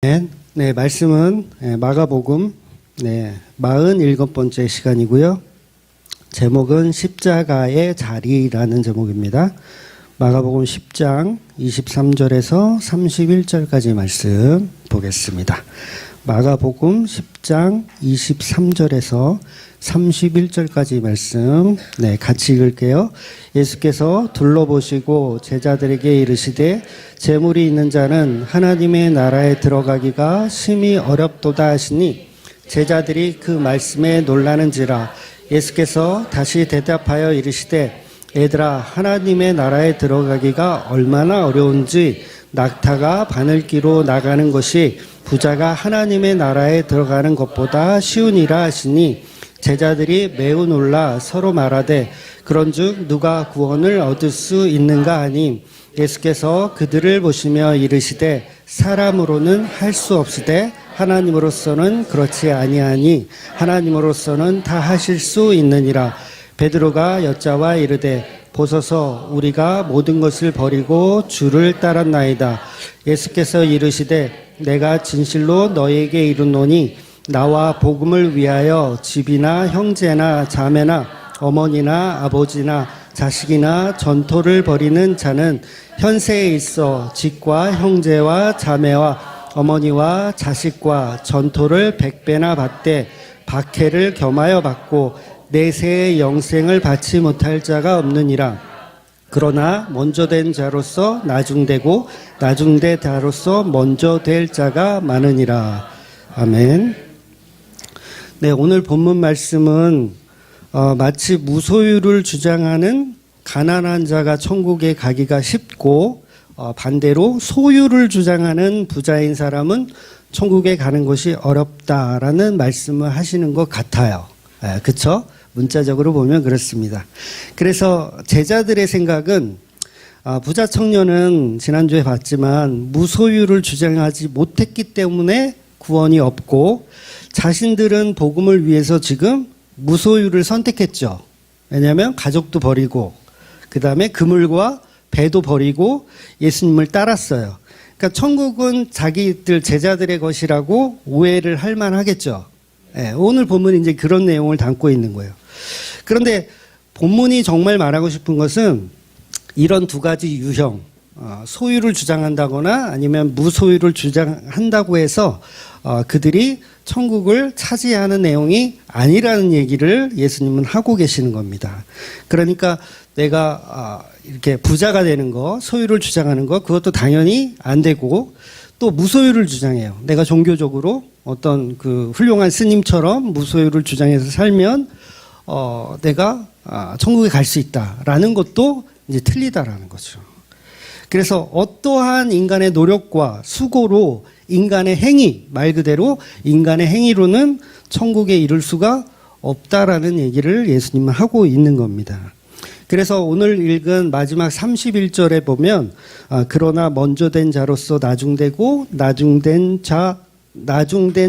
네, 말씀은 마가복음 47번째 시간이고요. 제목은 십자가의 자리라는 제목입니다. 마가복음 10장 23절에서 31절까지 말씀 보겠습니다. 마가복음 10장 23절에서 31절까지 말씀 같이 읽을게요. 예수께서 둘러보시고 제자들에게 이르시되 재물이 있는 자는 하나님의 나라에 들어가기가 심히 어렵도다 하시니 제자들이 그 말씀에 놀라는지라. 예수께서 다시 대답하여 이르시되 얘들아, 하나님의 나라에 들어가기가 얼마나 어려운지 낙타가 바늘기로 나가는 것이 부자가 하나님의 나라에 들어가는 것보다 쉬우니라 하시니 제자들이 매우 놀라 서로 말하되 그런즉 누가 구원을 얻을 수 있는가 하니 예수께서 그들을 보시며 이르시되 사람으로는 할 수 없으되 하나님으로서는 그렇지 아니하니 하나님으로서는 다 하실 수 있느니라. 베드로가 여짜와 이르되 보소서, 우리가 모든 것을 버리고 주를 따랐나이다. 예수께서 이르시되 내가 진실로 너희에게 이르노니 나와 복음을 위하여 집이나 형제나 자매나 어머니나 아버지나 자식이나 전토를 벌이는 자는 현세에 있어 집과 형제와 자매와 어머니와 자식과 전토를 100배나 받되 박해를 겸하여 받고 내세의 영생을 받지 못할 자가 없느니라. 그러나 먼저 된 자로서 나중되고 나중된 자로서 먼저 될 자가 많으니라. 아멘. 네, 오늘 본문 말씀은 마치 무소유를 주장하는 가난한 자가 천국에 가기가 쉽고 반대로 소유를 주장하는 부자인 사람은 천국에 가는 것이 어렵다라는 말씀을 하시는 것 같아요. 그렇죠? 문자적으로 보면 그렇습니다. 그래서 제자들의 생각은 부자 청년은 지난주에 봤지만 무소유를 주장하지 못했기 때문에 구원이 없고 자신들은 복음을 위해서 지금 무소유를 선택했죠. 왜냐하면 가족도 버리고 그 다음에 그물과 배도 버리고 예수님을 따랐어요. 그러니까 천국은 자기들 제자들의 것이라고 오해를 할 만하겠죠. 오늘 본문이 이제 그런 내용을 담고 있는 거예요. 그런데 본문이 정말 말하고 싶은 것은 이런 두 가지 유형, 소유를 주장한다거나 아니면 무소유를 주장한다고 해서 그들이 천국을 차지하는 내용이 아니라는 얘기를 예수님은 하고 계시는 겁니다. 그러니까 내가 이렇게 부자가 되는 거, 소유를 주장하는 거, 그것도 당연히 안 되고 또 무소유를 주장해요. 내가 종교적으로 어떤 그 훌륭한 스님처럼 무소유를 주장해서 살면 내가 천국에 갈 수 있다라는 것도 이제 틀리다라는 거죠. 그래서 어떠한 인간의 노력과 수고로 인간의 행위, 말 그대로 인간의 행위로는 천국에 이를 수가 없다라는 얘기를 예수님은 하고 있는 겁니다. 그래서 오늘 읽은 마지막 31절에 보면 그러나 먼저 된 자로서 나중되고 나중된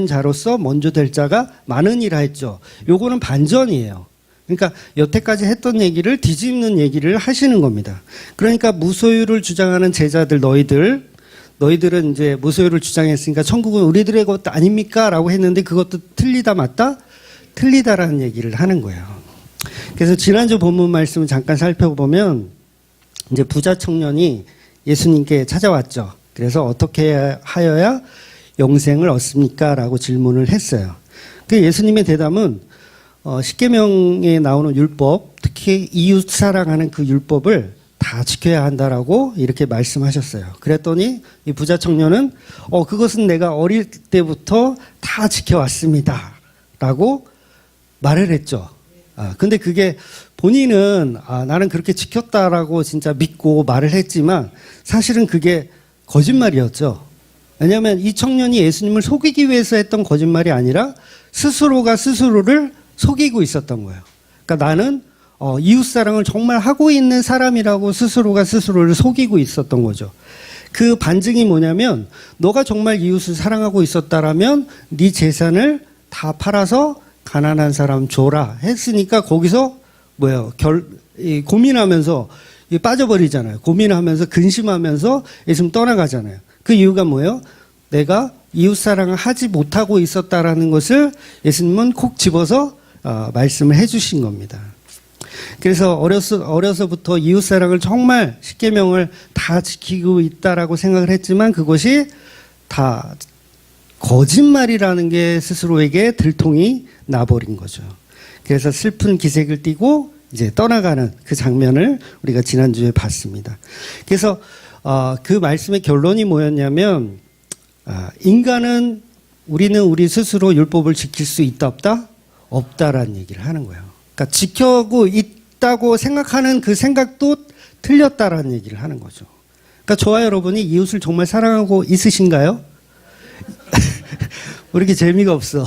자로서 먼저 될 자가 많으니라 했죠. 요거는 반전이에요. 그러니까 여태까지 했던 얘기를 뒤집는 얘기를 하시는 겁니다. 그러니까 무소유를 주장하는 제자들 너희들은 이제 무소유를 주장했으니까 천국은 우리들의 것 아닙니까? 라고 했는데 그것도 틀리다 맞다? 틀리다라는 얘기를 하는 거예요. 그래서 지난주 본문 말씀을 잠깐 살펴보면 이제 부자 청년이 예수님께 찾아왔죠. 그래서 어떻게 하여야 영생을 얻습니까? 라고 질문을 했어요. 그 예수님의 대답은 십계명에 나오는 율법, 특히 이웃 사랑하는 그 율법을 다 지켜야 한다라고 이렇게 말씀하셨어요. 그랬더니 이 부자 청년은 그것은 내가 어릴 때부터 다 지켜왔습니다. 라고 말을 했죠. 근데 그게 본인은 나는 그렇게 지켰다라고 진짜 믿고 말을 했지만 사실은 그게 거짓말이었죠. 왜냐하면 이 청년이 예수님을 속이기 위해서 했던 거짓말이 아니라 스스로가 스스로를 속이고 있었던 거예요. 그러니까 나는 이웃사랑을 정말 하고 있는 사람이라고 스스로가 스스로를 속이고 있었던 거죠. 그 반증이 뭐냐면 너가 정말 이웃을 사랑하고 있었다라면 네 재산을 다 팔아서 가난한 사람 줘라 했으니까 거기서 고민하면서 빠져버리잖아요. 고민하면서 근심하면서 예수님 떠나가잖아요. 그 이유가 뭐예요? 내가 이웃사랑을 하지 못하고 있었다라는 것을 예수님은 콕 집어서 말씀을 해주신 겁니다. 그래서 어려서부터 이웃사랑을 정말 십계명을 다 지키고 있다라고 생각을 했지만 그것이 다 거짓말이라는 게 스스로에게 들통이 나버린 거죠. 그래서 슬픈 기색을 띠고 이제 떠나가는 그 장면을 우리가 지난주에 봤습니다. 그래서 그 말씀의 결론이 뭐였냐면 우리는 우리 스스로 율법을 지킬 수 있다 없다? 없다라는 얘기를 하는 거예요. 그러니까 지켜고 있다고 생각하는 그 생각도 틀렸다라는 얘기를 하는 거죠. 그러니까 저와 여러분이 이웃을 정말 사랑하고 있으신가요? 왜 이렇게 재미가 없어?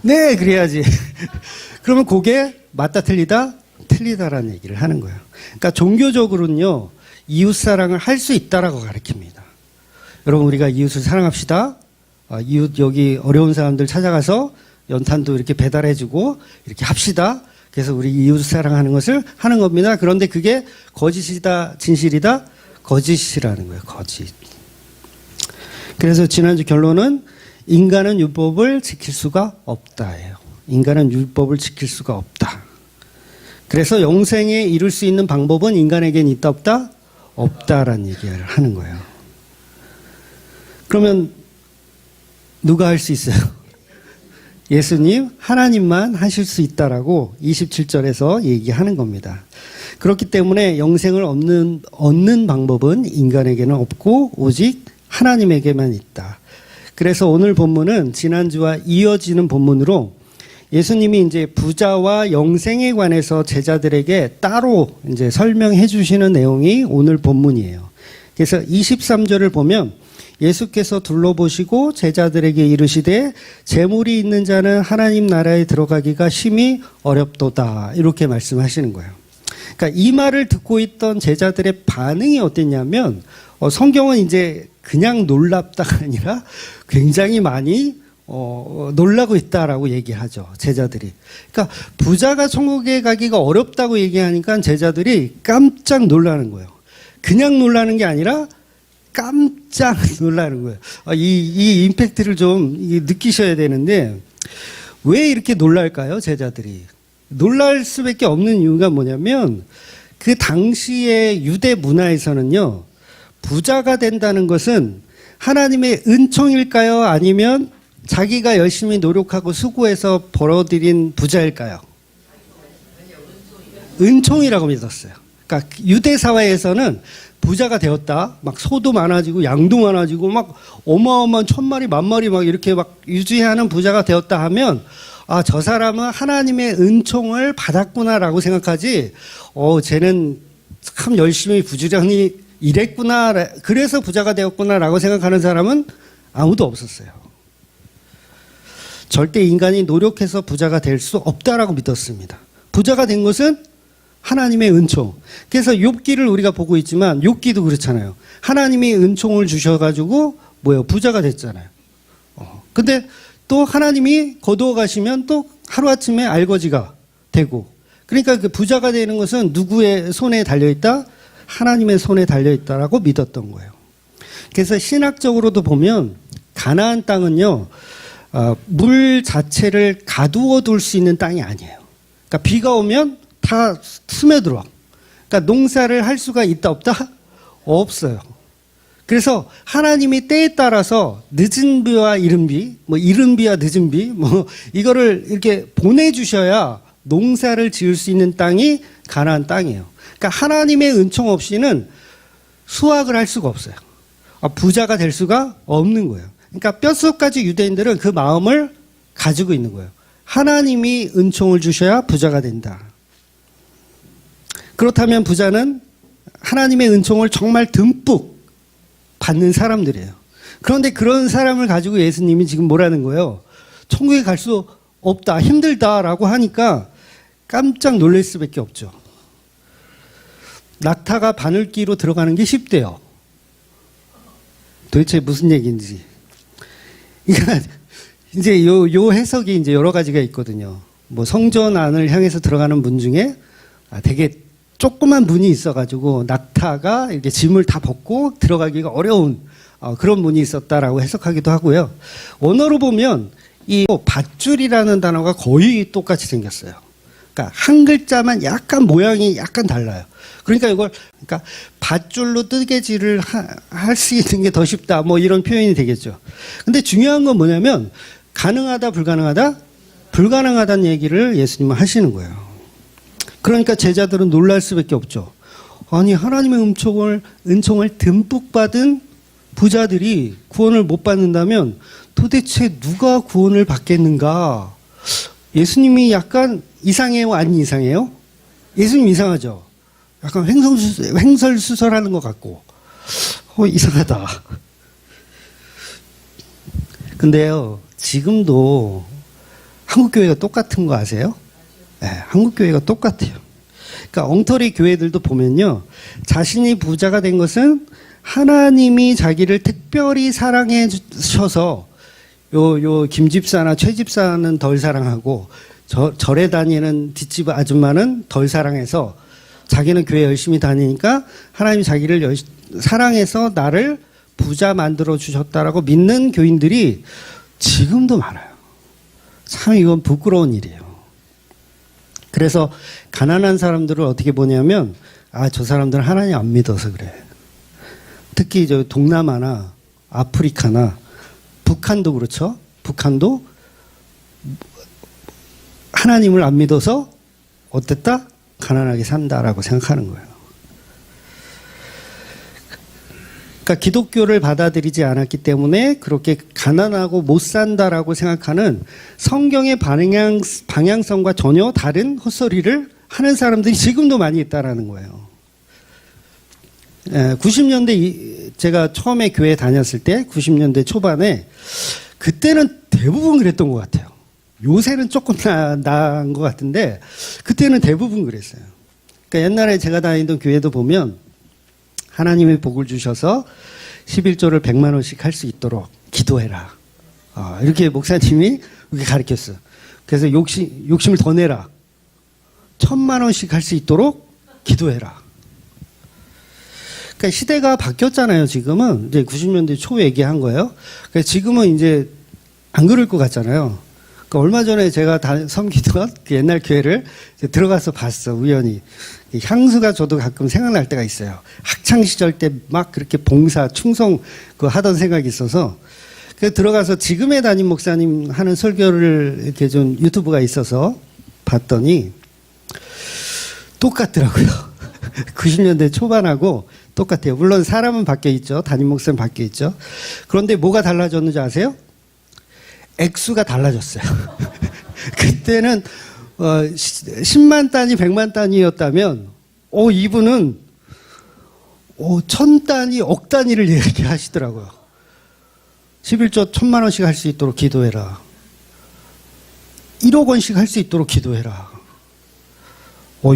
네, 그래야지. 그러면 그게 맞다 틀리다? 틀리다라는 얘기를 하는 거예요. 그러니까 종교적으로는요, 이웃사랑을 할 수 있다라고 가르칩니다. 여러분, 우리가 이웃을 사랑합시다. 이웃 여기 어려운 사람들 찾아가서 연탄도 이렇게 배달해주고 이렇게 합시다. 그래서 우리 이웃 사랑하는 것을 하는 겁니다. 그런데 그게 거짓이다, 진실이다? 거짓이라는 거예요, 거짓. 그래서 지난주 결론은 인간은 율법을 지킬 수가 없다예요. 인간은 율법을 지킬 수가 없다. 그래서 영생에 이룰 수 있는 방법은 인간에겐 있다 없다? 없다라는 얘기를 하는 거예요. 그러면 누가 할 수 있어요? 예수님, 하나님만 하실 수 있다라고 27절에서 얘기하는 겁니다. 그렇기 때문에 영생을 얻는 방법은 인간에게는 없고 오직 하나님에게만 있다. 그래서 오늘 본문은 지난주와 이어지는 본문으로 예수님이 이제 부자와 영생에 관해서 제자들에게 따로 이제 설명해 주시는 내용이 오늘 본문이에요. 그래서 23절을 보면 예수께서 둘러보시고 제자들에게 이르시되 재물이 있는 자는 하나님 나라에 들어가기가 심히 어렵도다. 이렇게 말씀하시는 거예요. 그러니까 이 말을 듣고 있던 제자들의 반응이 어땠냐면 성경은 이제 그냥 놀랍다가 아니라 굉장히 많이 놀라고 있다라고 얘기하죠. 제자들이. 그러니까 부자가 천국에 가기가 어렵다고 얘기하니까 제자들이 깜짝 놀라는 거예요. 그냥 놀라는 게 아니라 깜짝 놀라는 거예요. 이 임팩트를 좀 느끼셔야 되는데 왜 이렇게 놀랄까요? 제자들이. 놀랄 수밖에 없는 이유가 뭐냐면 그 당시의 유대 문화에서는요. 부자가 된다는 것은 하나님의 은총일까요? 아니면 자기가 열심히 노력하고 수고해서 벌어들인 부자일까요? 은총이라고 믿었어요. 그러니까 유대 사회에서는 부자가 되었다. 막 소도 많아지고 양도 많아지고 막 어마어마한 1000마리, 10,000마리 막 이렇게 막 유지하는 부자가 되었다 하면 저 사람은 하나님의 은총을 받았구나라고 생각하지. 쟤는 참 열심히 부지런히 일했구나. 그래서 부자가 되었구나라고 생각하는 사람은 아무도 없었어요. 절대 인간이 노력해서 부자가 될 수 없다라고 믿었습니다. 부자가 된 것은 하나님의 은총. 그래서 욥기를 우리가 보고 있지만 욥기도 그렇잖아요. 하나님이 은총을 주셔가지고 부자가 됐잖아요. 근데 또 하나님이 거두어 가시면 또 하루아침에 알거지가 되고. 그러니까 그 부자가 되는 것은 누구의 손에 달려있다? 하나님의 손에 달려있다라고 믿었던 거예요. 그래서 신학적으로도 보면 가나안 땅은요. 물 자체를 가두어 둘 수 있는 땅이 아니에요. 그러니까 비가 오면 다 스며들어. 그러니까 농사를 할 수가 있다 없다? 없어요. 그래서 하나님이 때에 따라서 늦은 비와 이른 비, 이른 비와 늦은 비, 이거를 이렇게 보내주셔야 농사를 지을 수 있는 땅이 가나안 땅이에요. 그러니까 하나님의 은총 없이는 수확을 할 수가 없어요. 부자가 될 수가 없는 거예요. 그러니까 뼛속까지 유대인들은 그 마음을 가지고 있는 거예요. 하나님이 은총을 주셔야 부자가 된다. 그렇다면 부자는 하나님의 은총을 정말 듬뿍 받는 사람들이에요. 그런데 그런 사람을 가지고 예수님이 지금 뭐라는 거예요? 천국에 갈 수 없다, 힘들다라고 하니까 깜짝 놀랄 수밖에 없죠. 낙타가 바늘기로 들어가는 게 쉽대요. 도대체 무슨 얘기인지. 그러니까 이제 요 해석이 이제 여러 가지가 있거든요. 성전 안을 향해서 들어가는 문 중에 되게 조그만 문이 있어가지고 낙타가 이렇게 짐을 다 벗고 들어가기가 어려운 그런 문이 있었다라고 해석하기도 하고요. 원어로 보면 이 밧줄이라는 단어가 거의 똑같이 생겼어요. 그러니까 한 글자만 약간 모양이 약간 달라요. 그러니까 밧줄로 뜨개질을 할 수 있는 게 더 쉽다, 뭐 이런 표현이 되겠죠. 근데 중요한 건 뭐냐면 가능하다, 불가능하다, 불가능하다는 얘기를 예수님은 하시는 거예요. 그러니까 제자들은 놀랄 수밖에 없죠. 아니, 하나님의 은총을 듬뿍 받은 부자들이 구원을 못 받는다면 도대체 누가 구원을 받겠는가? 예수님이 약간 이상해요, 안 이상해요? 예수님 이상하죠? 약간 횡설수설하는 것 같고, 이상하다. 근데요, 지금도 한국교회가 똑같은 거 아세요? 네, 한국교회가 똑같아요. 그러니까 엉터리 교회들도 보면요, 자신이 부자가 된 것은 하나님이 자기를 특별히 사랑해 주셔서 요 김집사나 최집사는 덜 사랑하고 절에 다니는 뒷집 아줌마는 덜 사랑해서 자기는 교회 열심히 다니니까 하나님이 자기를 사랑해서 나를 부자 만들어 주셨다라고 믿는 교인들이 지금도 많아요. 참 이건 부끄러운 일이에요. 그래서 가난한 사람들을 어떻게 보냐면, 저 사람들은 하나님 안 믿어서 그래. 특히 저 동남아나 아프리카나 북한도 그렇죠. 북한도 하나님을 안 믿어서 어땠다? 가난하게 산다라고 생각하는 거예요. 그러니까 기독교를 받아들이지 않았기 때문에 그렇게 가난하고 못 산다라고 생각하는 성경의 방향성과 전혀 다른 헛소리를 하는 사람들이 지금도 많이 있다라는 거예요. 90년대 제가 처음에 교회 다녔을 때 90년대 초반에 그때는 대부분 그랬던 것 같아요. 요새는 조금 나은 것 같은데 그때는 대부분 그랬어요. 그러니까 옛날에 제가 다니던 교회도 보면 하나님의 복을 주셔서 11조를 100만 원씩 할 수 있도록 기도해라. 이렇게 목사님이 이렇게 가르쳤어요. 그래서 욕심을 더 내라. 1000만 원씩 할 수 있도록 기도해라. 그러니까 시대가 바뀌었잖아요. 지금은 이제 90년대 초 얘기한 거예요. 그러니까 지금은 이제 안 그럴 것 같잖아요. 그러니까 얼마 전에 제가 섬기던 그 옛날 교회를 들어가서 봤어, 우연히. 향수가 저도 가끔 생각날 때가 있어요. 학창 시절 때 막 그렇게 봉사, 충성 하던 생각이 있어서. 그래서 들어가서 지금의 담임 목사님 하는 설교를 이렇게 좀 유튜브가 있어서 봤더니 똑같더라고요. 90년대 초반하고 똑같아요. 물론 사람은 바뀌어 있죠. 담임 목사님 바뀌어 있죠. 그런데 뭐가 달라졌는지 아세요? 액수가 달라졌어요. 그때는 10만 단위, 100만 단위였다면 이분은 1000단위, 억 단위를 얘기하시더라고요. 11조 1000만 원씩 할 수 있도록 기도해라. 1억 원씩 할 수 있도록 기도해라.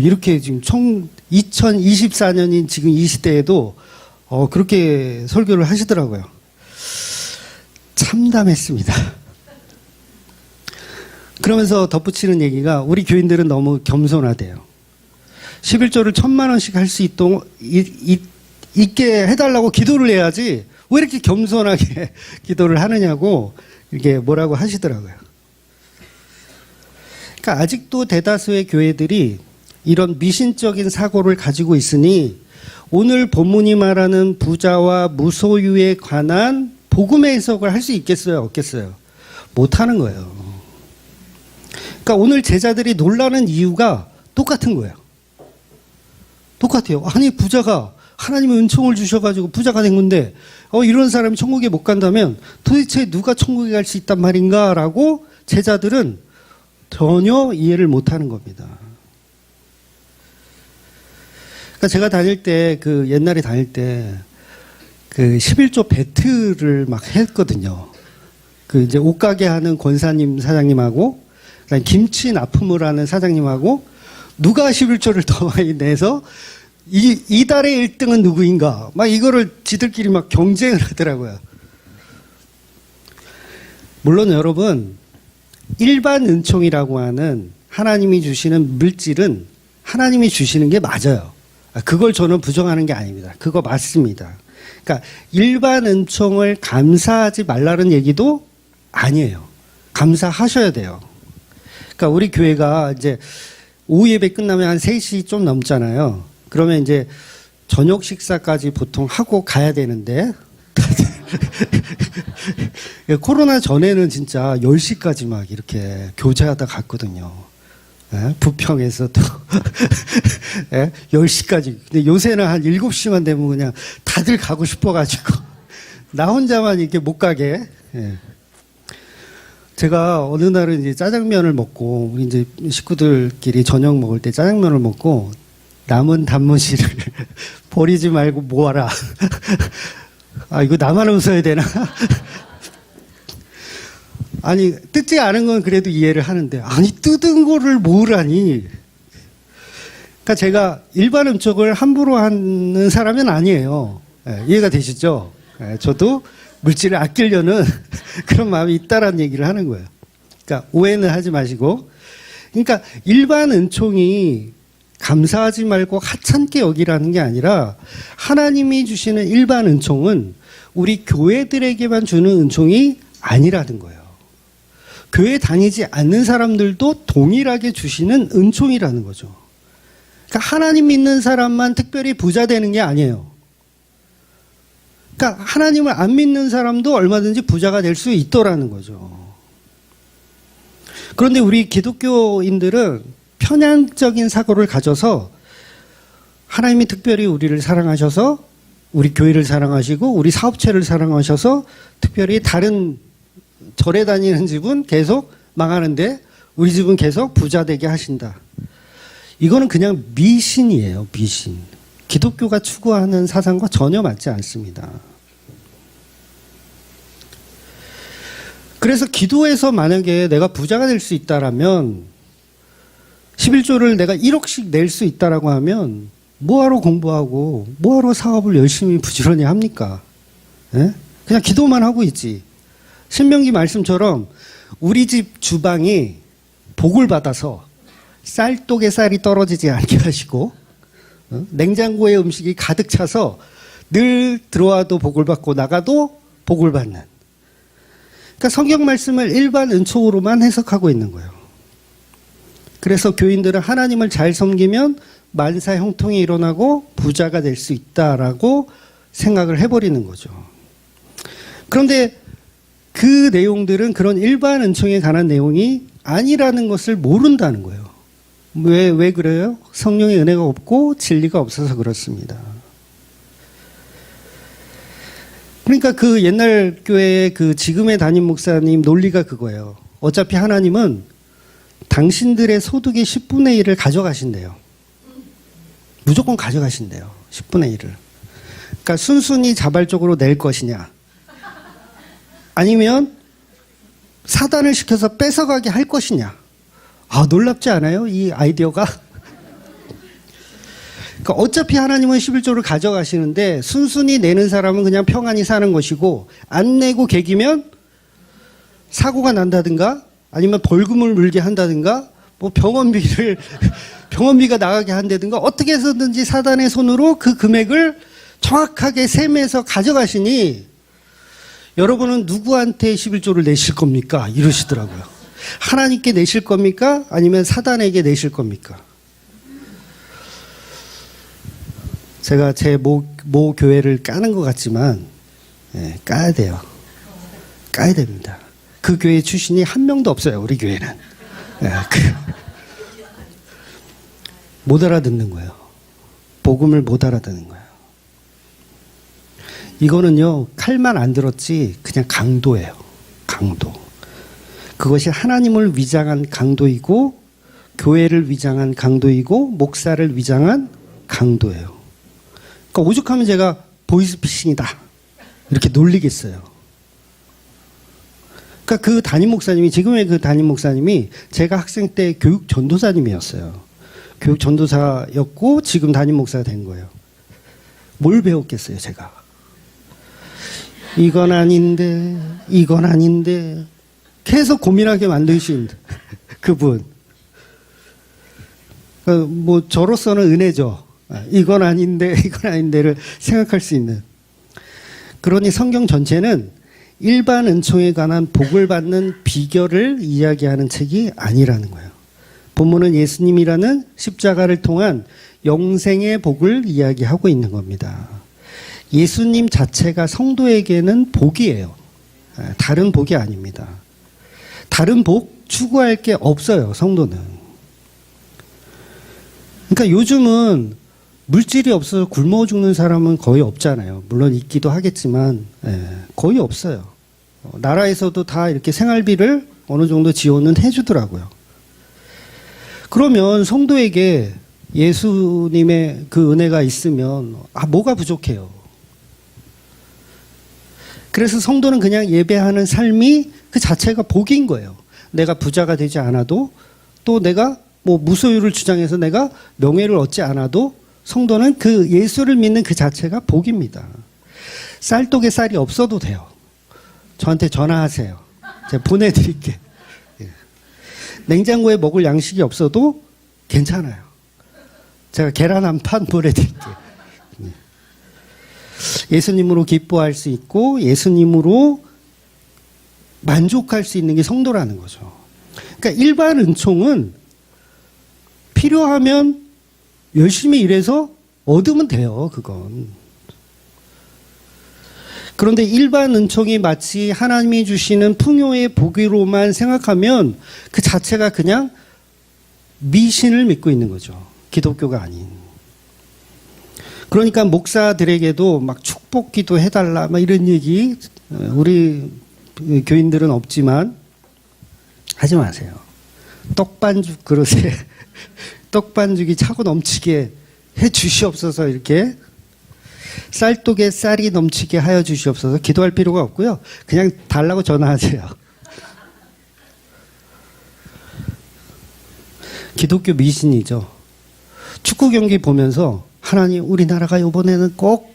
이렇게 지금 2024년인 지금 이 시대에도 그렇게 설교를 하시더라고요. 참담했습니다. 그러면서 덧붙이는 얘기가 우리 교인들은 너무 겸손하대요. 11조를 1000만 원씩 할 수 있게 해달라고 기도를 해야지 왜 이렇게 겸손하게 기도를 하느냐고 이렇게 뭐라고 하시더라고요. 그러니까 아직도 대다수의 교회들이 이런 미신적인 사고를 가지고 있으니 오늘 본문이 말하는 부자와 무소유에 관한 복음의 해석을 할 수 있겠어요? 없겠어요? 못하는 거예요. 그러니까 오늘 제자들이 놀라는 이유가 똑같은 거예요. 똑같아요. 아니, 부자가 하나님의 은총을 주셔가지고 부자가 된 건데 이런 사람이 천국에 못 간다면 도대체 누가 천국에 갈 수 있단 말인가라고 제자들은 전혀 이해를 못하는 겁니다. 그러니까 제가 다닐 때 옛날에 다닐 때 11조 배틀을 막 했거든요. 이제 옷가게 하는 권사님 사장님하고 그다음에 김치 납품을 하는 사장님하고 누가 11조를 더 많이 내서 이달의 1등은 누구인가 막 이거를 지들끼리 막 경쟁을 하더라고요. 물론 여러분, 일반 은총이라고 하는 하나님이 주시는 물질은 하나님이 주시는 게 맞아요. 그걸 저는 부정하는 게 아닙니다. 그거 맞습니다. 그러니까 일반 은총을 감사하지 말라는 얘기도 아니에요. 감사하셔야 돼요. 그러니까 우리 교회가 이제 오후 예배 끝나면 한 3시 좀 넘잖아요. 그러면 이제 저녁 식사까지 보통 하고 가야 되는데 코로나 전에는 진짜 10시까지 막 이렇게 교제하다 갔거든요. 예? 부평에서 또 예? 10시까지. 근데 요새는 한 7시만 되면 그냥 다들 가고 싶어가지고 나 혼자만 이렇게 못 가게. 예. 제가 어느 날은 이제 짜장면을 먹고 우리 이제 식구들끼리 저녁 먹을 때 짜장면을 먹고 남은 단무지를 버리지 말고 모아라. 아, 이거 나만 웃어야 되나? 아니, 뜯지 않은 건 그래도 이해를 하는데, 아니, 뜯은 거를 모으라니. 그러니까 제가 일반 음식을 함부로 하는 사람은 아니에요. 예, 이해가 되시죠? 예, 저도 물질을 아끼려는 그런 마음이 있다라는 얘기를 하는 거예요. 그러니까 오해는 하지 마시고. 그러니까 일반 은총이 감사하지 말고 하찮게 여기라는 게 아니라 하나님이 주시는 일반 은총은 우리 교회들에게만 주는 은총이 아니라는 거예요. 교회 다니지 않는 사람들도 동일하게 주시는 은총이라는 거죠. 그러니까 하나님 믿는 사람만 특별히 부자 되는 게 아니에요. 그러니까 하나님을 안 믿는 사람도 얼마든지 부자가 될 수 있더라는 거죠. 그런데 우리 기독교인들은 편향적인 사고를 가져서 하나님이 특별히 우리를 사랑하셔서 우리 교회를 사랑하시고 우리 사업체를 사랑하셔서 특별히 다른 절에 다니는 집은 계속 망하는데 우리 집은 계속 부자 되게 하신다. 이거는 그냥 미신이에요. 미신. 기독교가 추구하는 사상과 전혀 맞지 않습니다. 그래서 기도해서 만약에 내가 부자가 될 수 있다라면 11조를 내가 1억씩 낼 수 있다라고 하면 뭐하러 공부하고 뭐하러 사업을 열심히 부지런히 합니까? 예? 그냥 기도만 하고 있지. 신명기 말씀처럼 우리 집 주방이 복을 받아서 쌀독에 쌀이 떨어지지 않게 하시고 냉장고에 음식이 가득 차서 늘 들어와도 복을 받고 나가도 복을 받는. 그러니까 성경 말씀을 일반 은총으로만 해석하고 있는 거예요. 그래서 교인들은 하나님을 잘 섬기면 만사 형통이 일어나고 부자가 될 수 있다라고 생각을 해버리는 거죠. 그런데 그 내용들은 그런 일반 은총에 관한 내용이 아니라는 것을 모른다는 거예요. 왜 그래요? 성령의 은혜가 없고 진리가 없어서 그렇습니다. 그러니까 그 옛날 교회의 그 지금의 담임 목사님 논리가 그거예요. 어차피 하나님은 당신들의 소득의 10분의 1을 가져가신대요. 무조건 가져가신대요. 10분의 1을. 그러니까 순순히 자발적으로 낼 것이냐. 아니면 사단을 시켜서 뺏어가게 할 것이냐. 아, 놀랍지 않아요? 이 아이디어가? 그러니까 어차피 하나님은 11조를 가져가시는데 순순히 내는 사람은 그냥 평안히 사는 것이고 안 내고 개기면 사고가 난다든가 아니면 벌금을 물게 한다든가 뭐 병원비가 나가게 한다든가 어떻게 해서든지 사단의 손으로 그 금액을 정확하게 셈해서 가져가시니 여러분은 누구한테 11조를 내실 겁니까? 이러시더라고요. 하나님께 내실 겁니까? 아니면 사단에게 내실 겁니까? 제가 제 모 교회를 까는 것 같지만 까야 돼요. 까야 됩니다. 그 교회 출신이 한 명도 없어요. 우리 교회는. 못 알아듣는 거예요. 복음을 못 알아듣는 거예요. 이거는요. 칼만 안 들었지 그냥 강도예요. 강도. 그것이 하나님을 위장한 강도이고 교회를 위장한 강도이고 목사를 위장한 강도예요. 그러니까 오죽하면 제가 보이스피싱이다 이렇게 놀리겠어요. 그러니까 그 담임 목사님이 지금의 그 담임 목사님이 제가 학생 때 교육 전도사님이었어요. 교육 전도사였고 지금 담임 목사가 된 거예요. 뭘 배웠겠어요, 제가? 이건 아닌데 계속 고민하게 만드신 그분. 뭐 저로서는 은혜죠. 이건 아닌데를 생각할 수 있는. 그러니 성경 전체는 일반 은총에 관한 복을 받는 비결을 이야기하는 책이 아니라는 거예요. 본문은 예수님이라는 십자가를 통한 영생의 복을 이야기하고 있는 겁니다. 예수님 자체가 성도에게는 복이에요. 다른 복이 아닙니다. 다른 복 추구할 게 없어요, 성도는. 그러니까 요즘은 물질이 없어서 굶어 죽는 사람은 거의 없잖아요. 물론 있기도 하겠지만 거의 없어요. 나라에서도 다 이렇게 생활비를 어느 정도 지원은 해주더라고요. 그러면 성도에게 예수님의 그 은혜가 있으면 뭐가 부족해요? 그래서 성도는 그냥 예배하는 삶이 그 자체가 복인 거예요. 내가 부자가 되지 않아도, 또 내가 무소유를 주장해서 내가 명예를 얻지 않아도 성도는 그 예수를 믿는 그 자체가 복입니다. 쌀독에 쌀이 없어도 돼요. 저한테 전화하세요. 제가 보내드릴게. 냉장고에 먹을 양식이 없어도 괜찮아요. 제가 계란 한 판 보내드릴게요. 예수님으로 기뻐할 수 있고 예수님으로 만족할 수 있는 게 성도라는 거죠. 그러니까 일반 은총은 필요하면 열심히 일해서 얻으면 돼요, 그건. 그런데 일반 은총이 마치 하나님이 주시는 풍요의 복으로만 생각하면 그 자체가 그냥 미신을 믿고 있는 거죠. 기독교가 아닌. 그러니까 목사들에게도 막 축복 기도 해달라 막 이런 얘기 우리 교인들은 없지만 하지 마세요. 떡반죽 그릇에 떡반죽이 차고 넘치게 해 주시옵소서, 이렇게 쌀독에 쌀이 넘치게 하여 주시옵소서 기도할 필요가 없고요. 그냥 달라고 전화하세요. 기독교 미신이죠. 축구 경기 보면서 하나님, 우리나라가 이번에는 꼭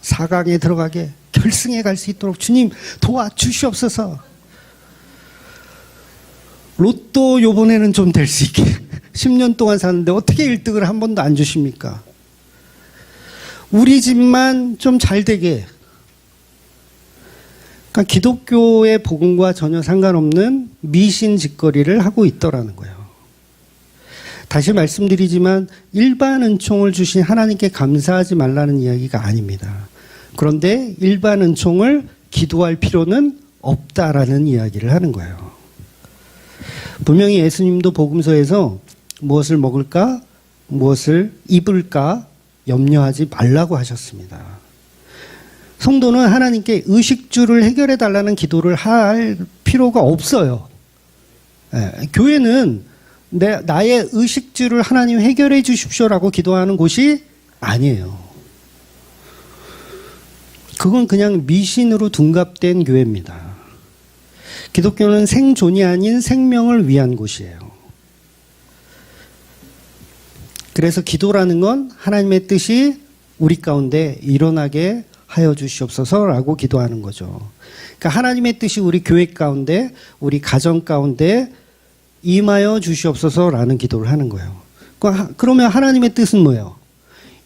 4강에 들어가게, 결승에 갈 수 있도록 주님 도와주시옵소서. 로또 이번에는 좀 될 수 있게 10년 동안 사는데 어떻게 1등을 한 번도 안 주십니까? 우리 집만 좀 잘 되게. 그러니까 기독교의 복음과 전혀 상관없는 미신 짓거리를 하고 있더라는 거예요. 다시 말씀드리지만 일반 은총을 주신 하나님께 감사하지 말라는 이야기가 아닙니다. 그런데 일반 은총을 기도할 필요는 없다라는 이야기를 하는 거예요. 분명히 예수님도 복음서에서 무엇을 먹을까, 무엇을 입을까 염려하지 말라고 하셨습니다. 성도는 하나님께 의식주를 해결해 달라는 기도를 할 필요가 없어요. 교회는 나의 의식주를 하나님 해결해 주십시오라고 기도하는 곳이 아니에요. 그건 그냥 미신으로 둔갑된 교회입니다. 기독교는 생존이 아닌 생명을 위한 곳이에요. 그래서 기도라는 건 하나님의 뜻이 우리 가운데 일어나게 하여 주시옵소서라고 기도하는 거죠. 그러니까 하나님의 뜻이 우리 교회 가운데, 우리 가정 가운데 임하여 주시옵소서라는 기도를 하는 거예요. 그러면 하나님의 뜻은 뭐예요?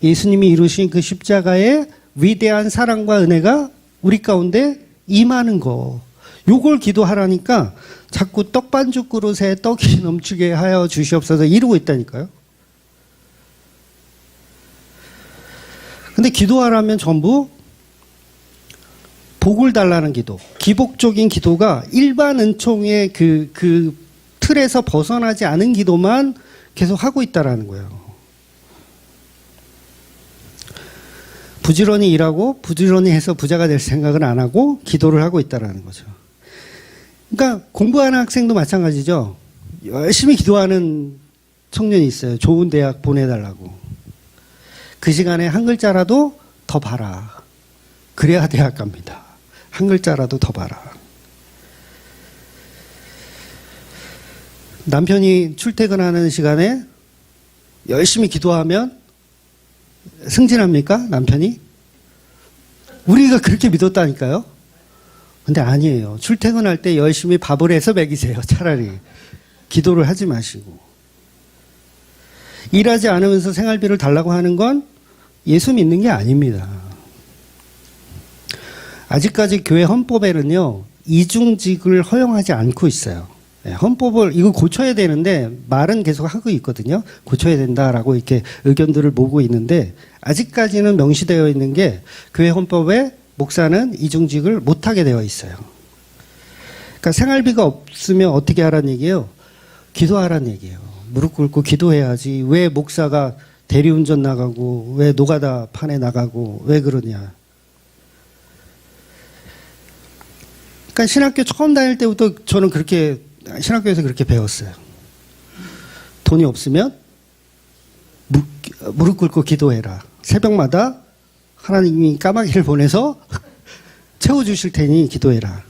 예수님이 이루신 그 십자가의 위대한 사랑과 은혜가 우리 가운데 임하는 거. 요걸 기도하라니까 자꾸 떡반죽 그릇에 떡이 넘치게 하여 주시옵소서 이러고 있다니까요. 근데 기도하라면 전부 복을 달라는 기도, 기복적인 기도가 일반 은총의 그 틀에서 벗어나지 않은 기도만 계속 하고 있다라는 거예요. 부지런히 일하고 부지런히 해서 부자가 될 생각을 안 하고 기도를 하고 있다라는 거죠. 그러니까 공부하는 학생도 마찬가지죠. 열심히 기도하는 청년이 있어요. 좋은 대학 보내달라고. 그 시간에 한 글자라도 더 봐라. 그래야 대학 갑니다. 한 글자라도 더 봐라. 남편이 출퇴근하는 시간에 열심히 기도하면 승진합니까? 남편이? 우리가 그렇게 믿었다니까요. 근데 아니에요. 출퇴근할 때 열심히 밥을 해서 먹이세요. 차라리. 기도를 하지 마시고. 일하지 않으면서 생활비를 달라고 하는 건 예수 믿는 게 아닙니다. 아직까지 교회 헌법에는요, 이중직을 허용하지 않고 있어요. 헌법을 이거 고쳐야 되는데 말은 계속 하고 있거든요. 고쳐야 된다라고 이렇게 의견들을 모으고 있는데 아직까지는 명시되어 있는 게 교회 헌법에 목사는 이중직을 못하게 되어 있어요. 그러니까 생활비가 없으면 어떻게 하라는 얘기예요? 기도하라는 얘기예요. 무릎 꿇고 기도해야지. 왜 목사가 대리운전 나가고 왜 노가다 판에 나가고 왜 그러냐. 그러니까 신학교 처음 다닐 때부터 저는 그렇게 신학교에서 그렇게 배웠어요. 돈이 없으면 무릎 꿇고 기도해라. 새벽마다 하나님이 까마귀를 보내서 채워주실 테니 기도해라.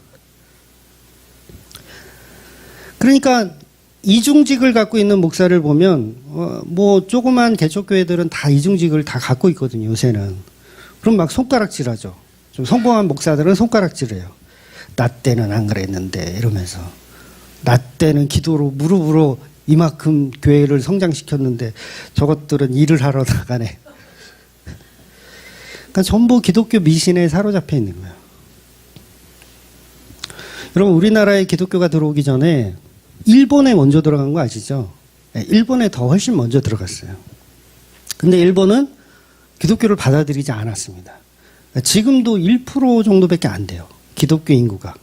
그러니까 이중직을 갖고 있는 목사를 보면 뭐 조그만 개척교회들은 다 이중직을 다 갖고 있거든요. 요새는. 그럼 막 손가락질하죠. 좀 성공한 목사들은 손가락질해요. 나 때는 안 그랬는데 이러면서. 나 때는 기도로 무릎으로 이만큼 교회를 성장시켰는데 저것들은 일을 하러 나가네. 그러니까 전부 기독교 미신에 사로잡혀 있는 거예요. 여러분 우리나라에 기독교가 들어오기 전에 일본에 먼저 들어간 거 아시죠? 일본에 더 훨씬 먼저 들어갔어요. 근데 일본은 기독교를 받아들이지 않았습니다. 지금도 1% 정도밖에 안 돼요. 기독교 인구가.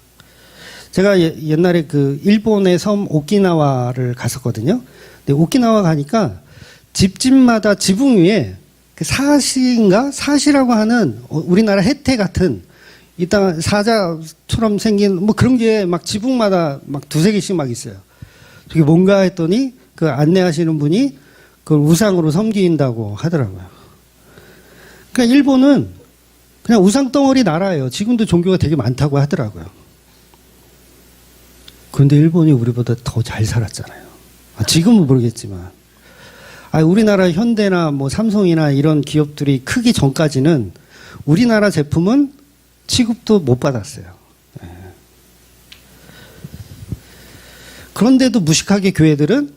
제가 옛날에 그 일본의 섬 오키나와를 갔었거든요. 근데 오키나와 가니까 집집마다 지붕 위에 그 사시라고 하는 우리나라 해태 같은 이 땅 사자처럼 생긴 뭐 그런 게 막 지붕마다 막 두세 개씩 막 있어요. 저게 뭔가 했더니 그 안내하시는 분이 그걸 우상으로 섬긴다고 하더라고요. 그러니까 일본은 그냥 우상덩어리 나라예요. 지금도 종교가 되게 많다고 하더라고요. 그런데 일본이 우리보다 더 잘 살았잖아요. 지금은 모르겠지만. 우리나라 현대나 뭐 삼성이나 이런 기업들이 크기 전까지는 우리나라 제품은 취급도 못 받았어요. 그런데도 무식하게 교회들은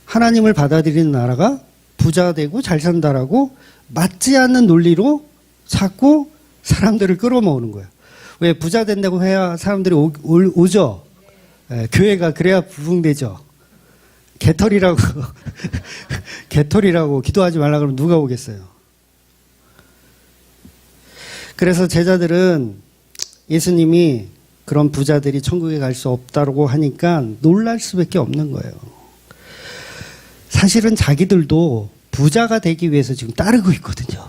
하나님을 받아들이는 나라가 부자 되고 잘 산다라고 맞지 않는 논리로 자꾸 사람들을 끌어모으는 거예요. 왜 부자 된다고 해야 사람들이 오죠? 교회가 그래야 부흥되죠. 개털이라고 개털이라고 기도하지 말라 그러면 누가 오겠어요? 그래서 제자들은 예수님이 그런 부자들이 천국에 갈 수 없다고 하니까 놀랄 수밖에 없는 거예요. 사실은 자기들도 부자가 되기 위해서 지금 따르고 있거든요.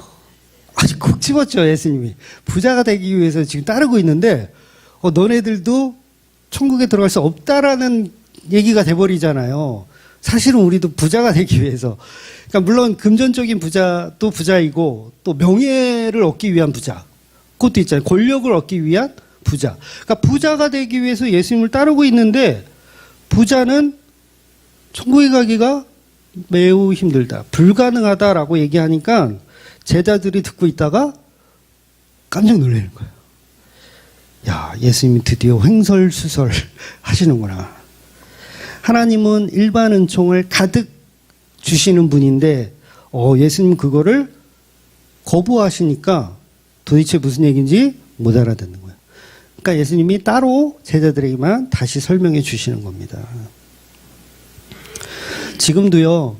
아주 콕 집었죠, 예수님이. 부자가 되기 위해서 지금 따르고 있는데 너네들도 천국에 들어갈 수 없다라는 얘기가 돼버리잖아요. 사실은 우리도 부자가 되기 위해서. 그러니까 물론 금전적인 부자도 부자이고 또 명예를 얻기 위한 부자. 그것도 있잖아요. 권력을 얻기 위한 부자. 그러니까 부자가 되기 위해서 예수님을 따르고 있는데 부자는 천국에 가기가 매우 힘들다. 불가능하다라고 얘기하니까 제자들이 듣고 있다가 깜짝 놀라는 거예요. 야, 예수님이 드디어 횡설수설 하시는구나. 하나님은 일반 은총을 가득 주시는 분인데 예수님 그거를 거부하시니까 도대체 무슨 얘기인지 못 알아듣는 거예요. 그러니까 예수님이 따로 제자들에게만 다시 설명해 주시는 겁니다. 지금도요,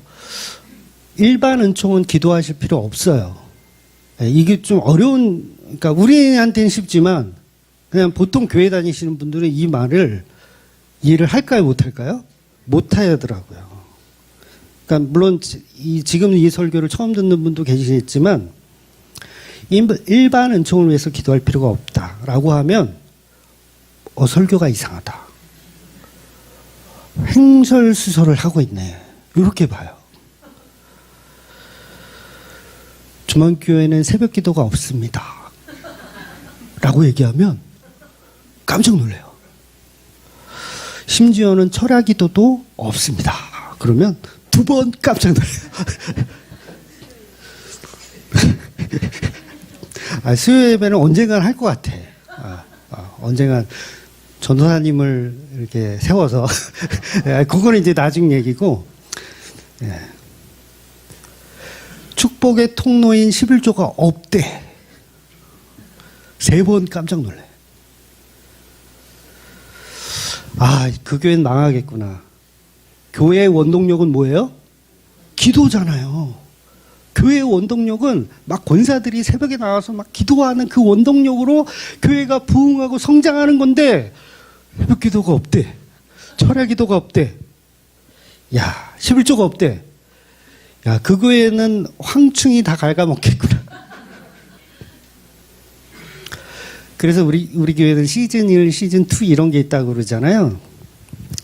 일반 은총은 기도하실 필요 없어요. 이게 좀 어려운, 그러니까 우리한테는 쉽지만 그냥 보통 교회 다니시는 분들은 이 말을 이해를 할까요, 못할까요? 못하더라고요. 그러니까 물론 지금 이 설교를 처음 듣는 분도 계시겠지만 일반 은총을 위해서 기도할 필요가 없다라고 하면 설교가 이상하다. 횡설수설을 하고 있네. 이렇게 봐요. 주만교회는 새벽 기도가 없습니다. 라고 얘기하면 깜짝 놀래요. 심지어는 철야 기도도 없습니다. 그러면 두 번 깜짝 놀래요. 수요 예배는 언젠간 할 것 같아. 언젠간 전도사님을 이렇게 세워서 그거는 이제 나중 얘기고. 축복의 통로인 11조가 없대. 3번 깜짝 놀래. 아, 그 교회는 망하겠구나. 교회의 원동력은 뭐예요? 기도잖아요. 교회의 원동력은 막 권사들이 새벽에 나와서 막 기도하는 그 원동력으로 교회가 부흥하고 성장하는 건데 새벽 기도가 없대. 철야 기도가 없대. 야, 11조가 없대. 야, 그 교회는 황충이 다 갉아먹겠구나. 그래서 우리 교회는 시즌 1, 시즌 2 이런 게 있다고 그러잖아요.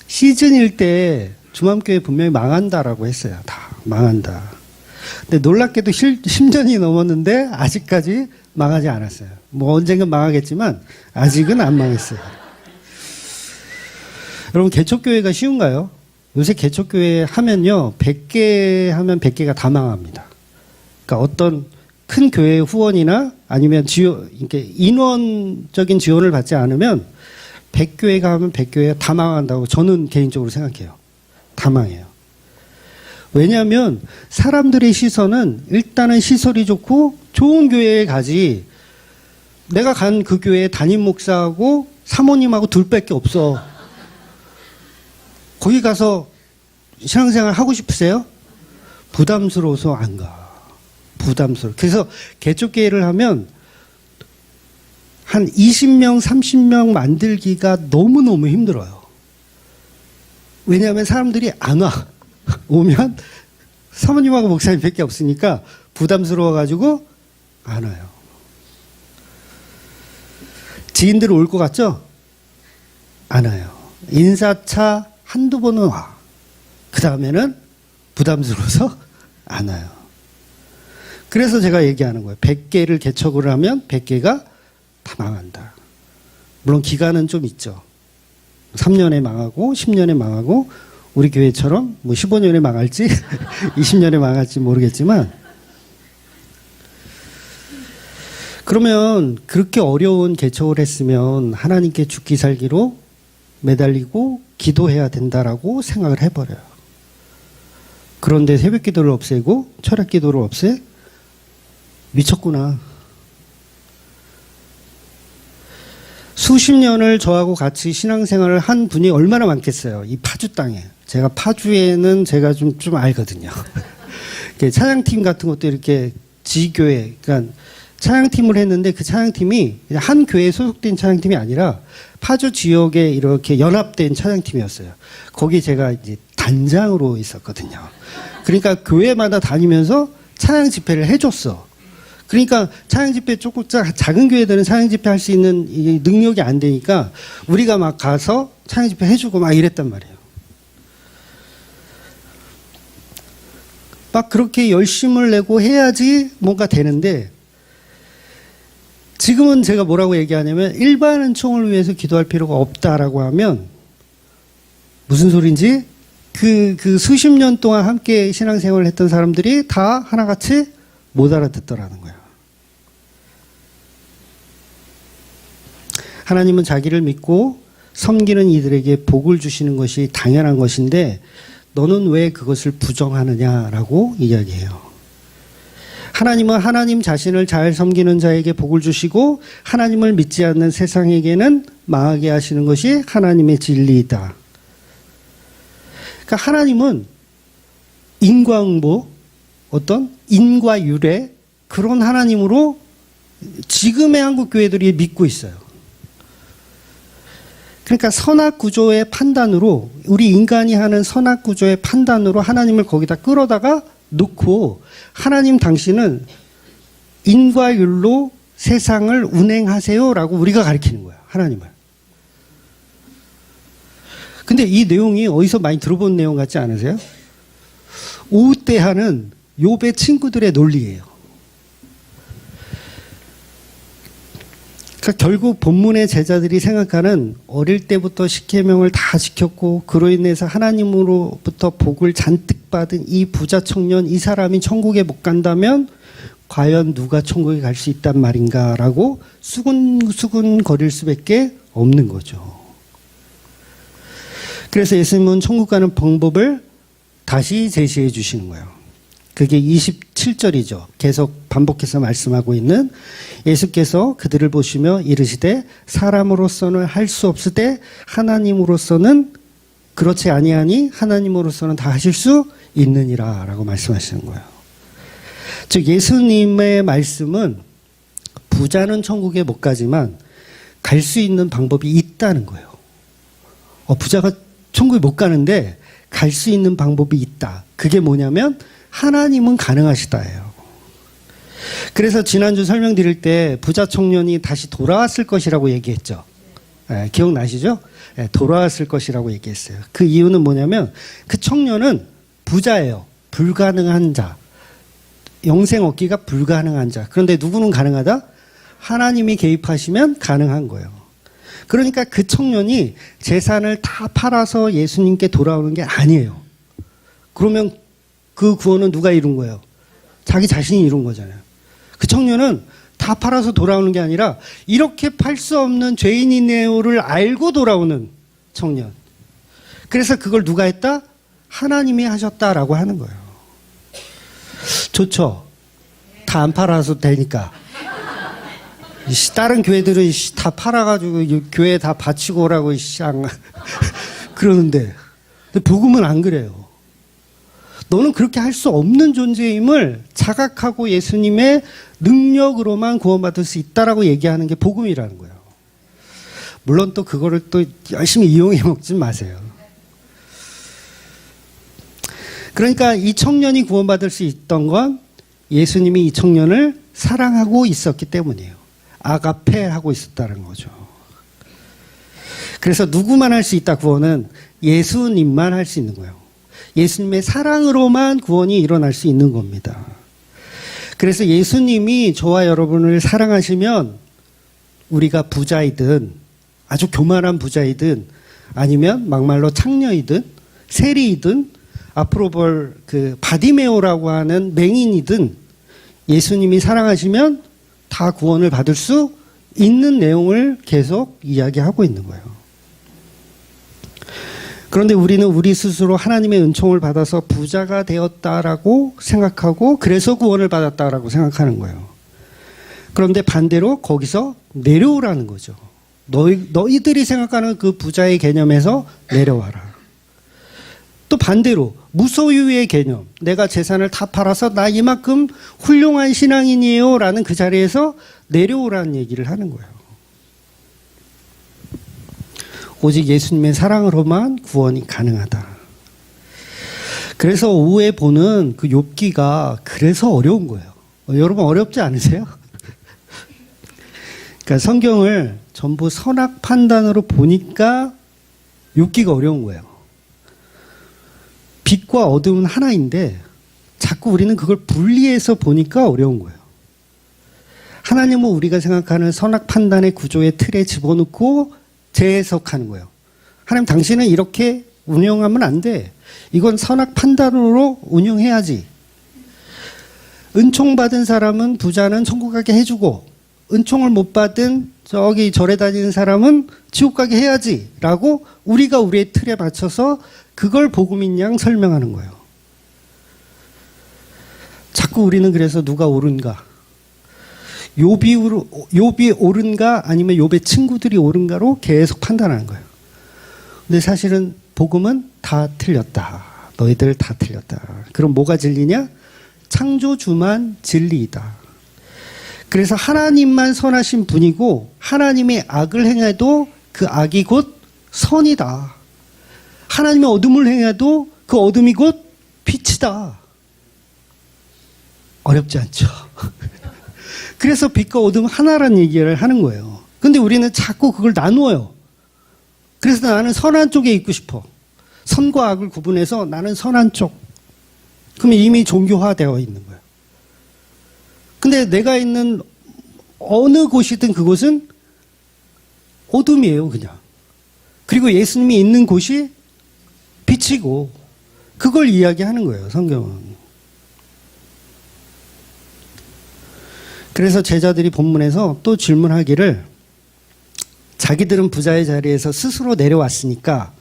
시즌 1 때 중암교회 분명히 망한다라고 했어요. 다 망한다. 근데 놀랍게도 10년이 넘었는데 아직까지 망하지 않았어요. 뭐 언젠간 망하겠지만 아직은 안 망했어요. 여러분, 개척교회가 쉬운가요? 요새 개척교회 하면요, 100개 하면 100개가 다 망합니다. 그러니까 어떤 큰 교회 후원이나 아니면 이렇게 인원적인 지원을 받지 않으면 100교회가 하면 100교회가 다 망한다고 저는 개인적으로 생각해요. 다 망해요. 왜냐하면 사람들의 시선은 일단은 시설이 좋고 좋은 교회에 가지, 내가 간 그 교회에 담임 목사하고 사모님하고 둘밖에 없어. 거기 가서 신앙생활 하고 싶으세요? 부담스러워서 안 가. 부담스러워. 그래서 개척교회를 하면 한 20명, 30명 만들기가 너무너무 힘들어요. 왜냐하면 사람들이 안 와. 오면 사모님하고 목사님 밖에 없으니까 부담스러워가지고 안 와요. 지인들 올 것 같죠? 안 와요. 인사차 한두 번은 와. 그 다음에는 부담스러워서 안 와요. 그래서 제가 얘기하는 거예요. 100개를 개척을 하면 100개가 다 망한다. 물론 기간은 좀 있죠. 3년에 망하고 10년에 망하고 우리 교회처럼 뭐 15년에 망할지 20년에 망할지 모르겠지만, 그러면 그렇게 어려운 개척을 했으면 하나님께 죽기 살기로 매달리고 기도해야 된다라고 생각을 해버려요. 그런데 새벽 기도를 없애고 철학 기도를 없애? 미쳤구나. 수십 년을 저하고 같이 신앙생활을 한 분이 얼마나 많겠어요. 이 파주 땅에. 제가 파주에는 제가 좀 알거든요. 찬양팀 같은 것도 이렇게 지교회, 그러니까 찬양팀을 했는데 그 찬양팀이 한 교회에 소속된 찬양팀이 아니라 파주 지역에 이렇게 연합된 찬양팀이었어요. 거기 제가 이제 단장으로 있었거든요. 그러니까 교회마다 다니면서 찬양 집회를 해줬어. 그러니까 찬양 집회 조금 작은 교회들은 찬양 집회 할 수 있는 능력이 안 되니까 우리가 막 가서 찬양 집회 해주고 막 이랬단 말이에요. 막 그렇게 열심을 내고 해야지 뭔가 되는데, 지금은 제가 뭐라고 얘기하냐면 일반 은총을 위해서 기도할 필요가 없다라고 하면 무슨 소린지 그 수십 년 동안 함께 신앙생활을 했던 사람들이 다 하나같이 못 알아듣더라는 거예요. 하나님은 자기를 믿고 섬기는 이들에게 복을 주시는 것이 당연한 것인데 너는 왜 그것을 부정하느냐라고 이야기해요. 하나님은 하나님 자신을 잘 섬기는 자에게 복을 주시고 하나님을 믿지 않는 세상에게는 망하게 하시는 것이 하나님의 진리이다. 그러니까 하나님은 인과응보, 어떤 인과율의 그런 하나님으로 지금의 한국 교회들이 믿고 있어요. 그러니까 선악구조의 판단으로, 우리 인간이 하는 선악구조의 판단으로 하나님을 거기다 끌어다가 놓고, 하나님 당신은 인과율로 세상을 운행하세요라고 우리가 가르치는 거야, 하나님을. 근데 이 내용이 어디서 많이 들어본 내용 같지 않으세요? 오대하는 욥의 친구들의 논리예요. 그러니까 결국 본문의 제자들이 생각하는, 어릴 때부터 십계명을 다 지켰고 그로 인해서 하나님으로부터 복을 잔뜩 받은 이 부자 청년, 이 사람이 천국에 못 간다면 과연 누가 천국에 갈 수 있단 말인가라고 수근수근 거릴 수밖에 없는 거죠. 그래서 예수님은 천국 가는 방법을 다시 제시해 주시는 거예요. 그게 20절 27절이죠. 계속 반복해서 말씀하고 있는 예수께서 그들을 보시며 이르시되 사람으로서는 할 수 없으되 하나님으로서는 그렇지 아니하니 하나님으로서는 다 하실 수 있느니라 라고 말씀하시는 거예요. 즉 예수님의 말씀은 부자는 천국에 못 가지만 갈 수 있는 방법이 있다는 거예요. 부자가 천국에 못 가는데 갈 수 있는 방법이 있다. 그게 뭐냐면 하나님은 가능하시다예요. 그래서 지난주 설명드릴 때 부자 청년이 다시 돌아왔을 것이라고 얘기했죠. 기억나시죠? 돌아왔을 것이라고 얘기했어요. 그 이유는 뭐냐면 그 청년은 부자예요. 불가능한 자. 영생 얻기가 불가능한 자. 그런데 누구는 가능하다? 하나님이 개입하시면 가능한 거예요. 그러니까 그 청년이 재산을 다 팔아서 예수님께 돌아오는 게 아니에요. 그러면 그 구원은 누가 이룬 거예요? 자기 자신이 이룬 거잖아요. 그 청년은 다 팔아서 돌아오는 게 아니라 이렇게 팔 수 없는 죄인이네요를 알고 돌아오는 청년. 그래서 그걸 누가 했다? 하나님이 하셨다라고 하는 거예요. 좋죠? 다 안 팔아서 되니까. 다른 교회들은 다 팔아가지고 교회에 다 바치고 오라고 그러는데 복음은 안 그래요. 너는 그렇게 할 수 없는 존재임을 자각하고 예수님의 능력으로만 구원받을 수 있다라고 얘기하는 게 복음이라는 거예요. 물론 또 그거를 또 열심히 이용해 먹지 마세요. 그러니까 이 청년이 구원받을 수 있던 건 예수님이 이 청년을 사랑하고 있었기 때문이에요. 아가페 하고 있었다는 거죠. 그래서 누구만 할 수 있다 구원은 예수님만 할 수 있는 거예요. 예수님의 사랑으로만 구원이 일어날 수 있는 겁니다. 그래서 예수님이 저와 여러분을 사랑하시면 우리가 부자이든 아주 교만한 부자이든 아니면 막말로 창녀이든 세리이든 앞으로 볼 그 바디메오라고 하는 맹인이든 예수님이 사랑하시면 다 구원을 받을 수 있는 내용을 계속 이야기하고 있는 거예요. 그런데 우리는 우리 스스로 하나님의 은총을 받아서 부자가 되었다라고 생각하고 그래서 구원을 받았다라고 생각하는 거예요. 그런데 반대로 거기서 내려오라는 거죠. 너희들이 생각하는 그 부자의 개념에서 내려와라. 또 반대로 무소유의 개념, 내가 재산을 다 팔아서 나 이만큼 훌륭한 신앙인이에요 라는 그 자리에서 내려오라는 얘기를 하는 거예요. 오직 예수님의 사랑으로만 구원이 가능하다. 그래서 오후에 보는 그 욥기가 그래서 어려운 거예요. 여러분 어렵지 않으세요? 그러니까 성경을 전부 선악 판단으로 보니까 욥기가 어려운 거예요. 빛과 어둠은 하나인데 자꾸 우리는 그걸 분리해서 보니까 어려운 거예요. 하나님은 우리가 생각하는 선악 판단의 구조의 틀에 집어넣고 재해석하는 거예요. 하나님 당신은 이렇게 운영하면 안 돼. 이건 선악 판단으로 운영해야지. 은총 받은 사람은 부자는 천국 가게 해주고 은총을 못 받은 저기 절에 다니는 사람은 지옥 가게 해야지 라고 우리가 우리의 틀에 맞춰서 그걸 복음인 양 설명하는 거예요. 자꾸 우리는 그래서 누가 옳은가? 욥이 옳은가 아니면 욥의 친구들이 옳은가로 계속 판단하는 거예요. 근데 사실은 복음은 다 틀렸다. 너희들 다 틀렸다. 그럼 뭐가 진리냐? 창조주만 진리이다. 그래서 하나님만 선하신 분이고 하나님의 악을 행해도 그 악이 곧 선이다. 하나님의 어둠을 행해도 그 어둠이 곧 빛이다. 어렵지 않죠? 그래서 빛과 어둠 하나라는 얘기를 하는 거예요. 근데 우리는 자꾸 그걸 나누어요. 그래서 나는 선한 쪽에 있고 싶어. 선과 악을 구분해서 나는 선한 쪽. 그러면 이미 종교화되어 있는 거예요. 근데 내가 있는 어느 곳이든 그곳은 어둠이에요, 그냥. 그리고 예수님이 있는 곳이 빛이고, 그걸 이야기하는 거예요, 성경은. 그래서 제자들이 본문에서 또 질문하기를 자기들은 부자의 자리에서 스스로 내려왔으니까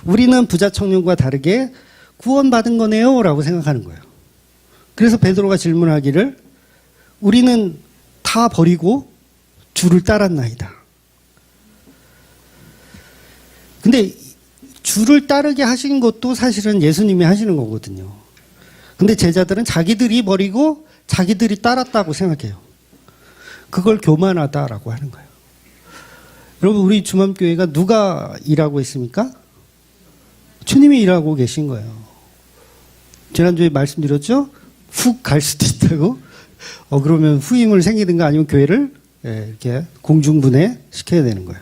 우리는 부자 청년과 다르게 구원받은 거네요 라고 생각하는 거예요. 그래서 베드로가 질문하기를 우리는 다 버리고 주를 따랐나이다. 근데 주를 따르게 하신 것도 사실은 예수님이 하시는 거거든요. 근데 제자들은 자기들이 버리고 자기들이 따랐다고 생각해요. 그걸 교만하다라고 하는 거예요. 여러분, 우리 주맘교회가 누가 일하고 있습니까? 주님이 일하고 계신 거예요. 지난주에 말씀드렸죠? 훅 갈 수도 있다고. 그러면 후임을 생기든가 아니면 교회를 이렇게 공중분해 시켜야 되는 거예요.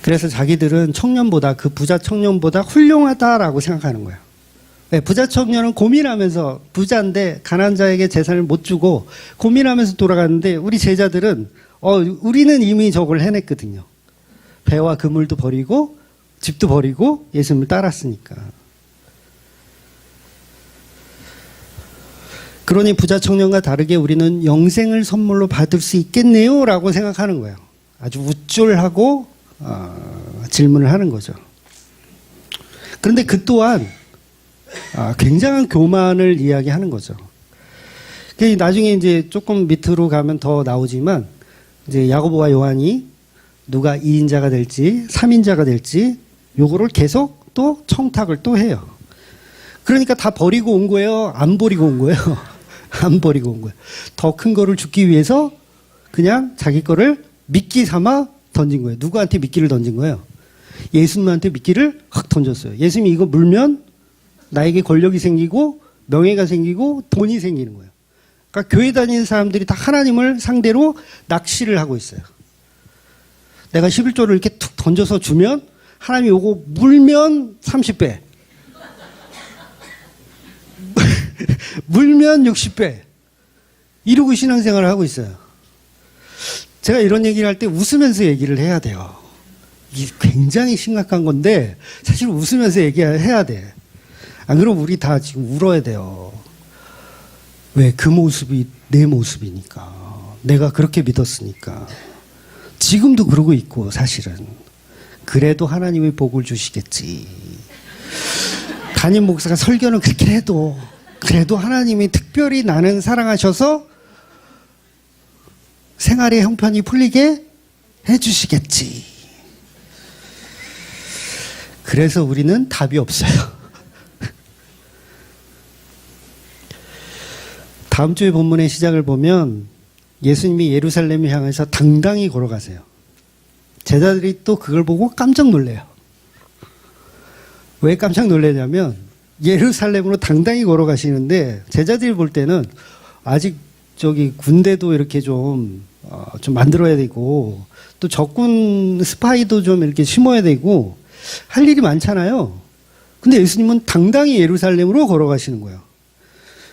그래서 자기들은 청년보다, 그 부자 청년보다 훌륭하다라고 생각하는 거예요. 부자 청년은 고민하면서, 부자인데 가난한 자에게 재산을 못 주고 고민하면서 돌아가는데, 우리 제자들은 우리는 이미 저걸 해냈거든요. 배와 그물도 버리고 집도 버리고 예수님을 따랐으니까. 그러니 부자 청년과 다르게 우리는 영생을 선물로 받을 수 있겠네요 라고 생각하는 거예요. 아주 우쭐하고 질문을 하는 거죠. 그런데 그 또한 굉장한 교만을 이야기하는 거죠. 나중에 이제 조금 밑으로 가면 더 나오지만, 이제 야고보와 요한이 누가 2인자가 될지 3인자가 될지 요거를 계속 또 청탁을 또 해요. 그러니까 다 버리고 온 거예요? 안 버리고 온 거예요? 안 버리고 온 거예요. 더 큰 거를 주기 위해서 그냥 자기 거를 미끼 삼아 던진 거예요. 누구한테 미끼를 던진 거예요? 예수님한테 미끼를 확 던졌어요. 예수님이 이거 물면 나에게 권력이 생기고 명예가 생기고 돈이 생기는 거예요. 그러니까 교회 다니는 사람들이 다 하나님을 상대로 낚시를 하고 있어요. 내가 11조를 이렇게 툭 던져서 주면 하나님이 요거 물면 30배. 물면 60배. 이러고 신앙생활을 하고 있어요. 제가 이런 얘기를 할 때 웃으면서 얘기를 해야 돼요. 이게 굉장히 심각한 건데 사실 웃으면서 얘기해야 돼. 안 그러면 우리 다 지금 울어야 돼요. 왜? 그 모습이 내 모습이니까. 내가 그렇게 믿었으니까. 지금도 그러고 있고 사실은. 그래도 하나님이 복을 주시겠지. 담임 목사가 설교는 그렇게 해도 그래도 하나님이 특별히 나는 사랑하셔서 생활의 형편이 풀리게 해주시겠지. 그래서 우리는 답이 없어요. 다음 주의 본문의 시작을 보면 예수님이 예루살렘을 향해서 당당히 걸어가세요. 제자들이 또 그걸 보고 깜짝 놀래요. 왜 깜짝 놀래냐면 예루살렘으로 당당히 걸어가시는데 제자들이 볼 때는 아직 군대도 이렇게 좀 만들어야 되고 또 적군 스파이도 좀 이렇게 심어야 되고 할 일이 많잖아요. 근데 예수님은 당당히 예루살렘으로 걸어가시는 거예요.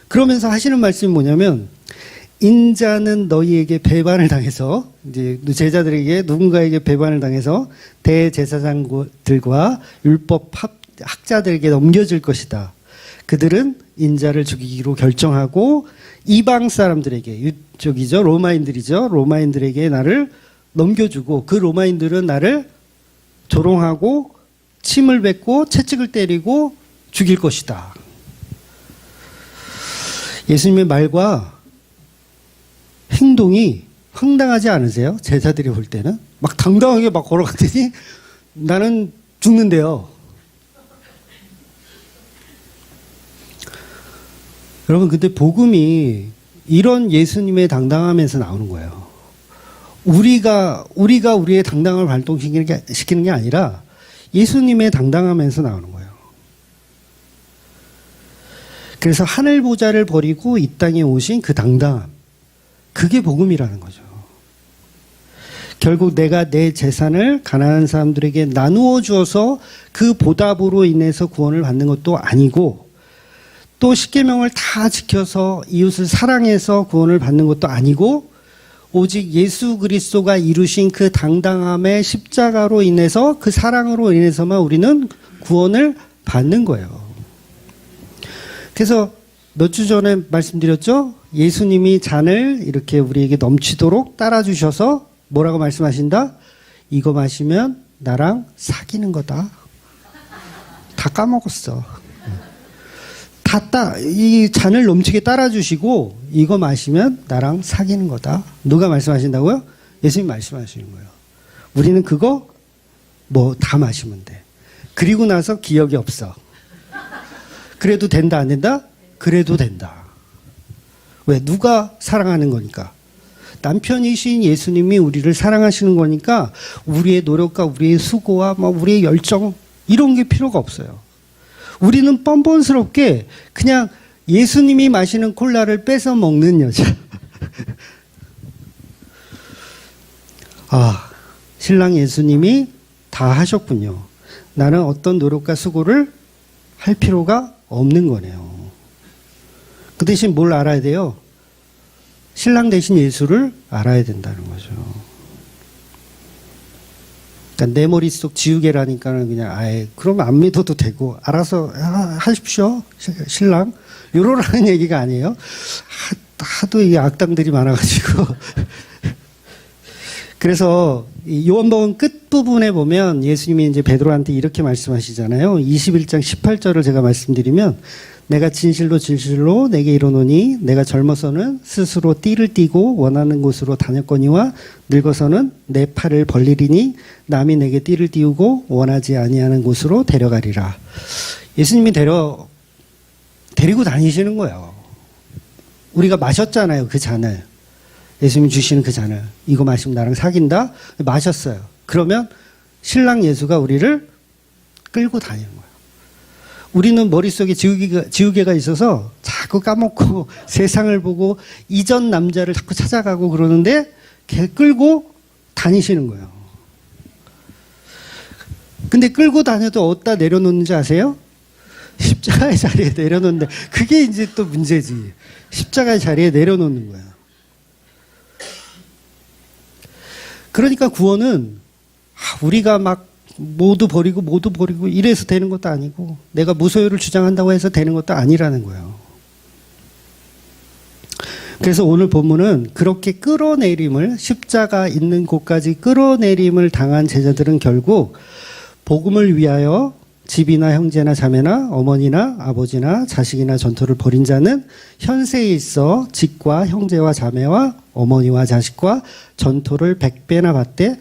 그러면서 하시는 말씀이 뭐냐면 인자는 너희에게 배반을 당해서 이제 제자들에게 누군가에게 배반을 당해서 대제사장들과 율법 학자들에게 넘겨질 것이다. 그들은 인자를 죽이기로 결정하고 이방 사람들에게 로마인들에게 나를 넘겨주고 그 로마인들은 나를 조롱하고 침을 뱉고 채찍을 때리고 죽일 것이다. 예수님의 말과 행동이 황당하지 않으세요? 제자들이 볼 때는 막 당당하게 막 걸어갔더니 나는 죽는데요. 여러분, 근데 복음이 이런 예수님의 당당함에서 나오는 거예요. 우리가 우리의 당당함을 발동시키는 게 아니라 예수님의 당당함에서 나오는 거예요. 그래서 하늘 보좌를 버리고 이 땅에 오신 그 당당함, 그게 복음이라는 거죠. 결국 내가 내 재산을 가난한 사람들에게 나누어 주어서 그 보답으로 인해서 구원을 받는 것도 아니고 또 십계명을 다 지켜서 이웃을 사랑해서 구원을 받는 것도 아니고 오직 예수 그리스도가 이루신 그 당당함의 십자가로 인해서 그 사랑으로 인해서만 우리는 구원을 받는 거예요. 그래서 몇 주 전에 말씀드렸죠? 예수님이 잔을 이렇게 우리에게 넘치도록 따라주셔서 뭐라고 말씀하신다? 이거 마시면 나랑 사귀는 거다. 다 까먹었어. 이 잔을 넘치게 따라주시고 이거 마시면 나랑 사귀는 거다. 누가 말씀하신다고요? 예수님 말씀하시는 거예요. 우리는 그거 뭐 다 마시면 돼. 그리고 나서 기억이 없어. 그래도 된다 안 된다? 그래도 된다. 왜? 누가 사랑하는 거니까. 남편이신 예수님이 우리를 사랑하시는 거니까 우리의 노력과 우리의 수고와 우리의 열정 이런 게 필요가 없어요. 우리는 뻔뻔스럽게 그냥 예수님이 마시는 콜라를 뺏어 먹는 여자. 아, 신랑 예수님이 다 하셨군요. 나는 어떤 노력과 수고를 할 필요가 없는 거네요. 그 대신 뭘 알아야 돼요? 신랑 대신 예수를 알아야 된다는 거죠. 그러니까 내 머릿속 지우개라니까는 그냥 아예 그럼 안 믿어도 되고 알아서 하십시오 신랑 이러라는 얘기가 아니에요. 하도 이 악당들이 많아가지고 그래서 요한복음 끝부분에 보면 예수님이 이제 베드로한테 이렇게 말씀하시잖아요. 21장 18절을 제가 말씀드리면 내가 진실로 진실로 내게 이르노니 내가 젊어서는 스스로 띠를 띠고 원하는 곳으로 다녔거니와 늙어서는 내 팔을 벌리리니 남이 내게 띠를 띠우고 원하지 아니하는 곳으로 데려가리라. 예수님이 데리고 다니시는 거예요. 우리가 마셨잖아요. 그 잔을. 예수님이 주시는 그 잔을. 이거 마시면 나랑 사귄다? 마셨어요. 그러면 신랑 예수가 우리를 끌고 다니는 거예요. 우리는 머릿속에 지우개가 있어서 자꾸 까먹고 세상을 보고 이전 남자를 자꾸 찾아가고 그러는데 걔 끌고 다니시는 거예요. 근데 끌고 다녀도 어디다 내려놓는지 아세요? 십자가의 자리에 내려놓는데 그게 이제 또 문제지. 십자가의 자리에 내려놓는 거예요. 그러니까 구원은 우리가 막 모두 버리고 이래서 되는 것도 아니고 내가 무소유를 주장한다고 해서 되는 것도 아니라는 거예요. 그래서 오늘 본문은 그렇게 끌어내림을 십자가 있는 곳까지 끌어내림을 당한 제자들은 결국 복음을 위하여 집이나 형제나 자매나 어머니나 아버지나 자식이나 전토를 벌인 자는 현세에 있어 집과 형제와 자매와 어머니와 자식과 전토를 100배나 받되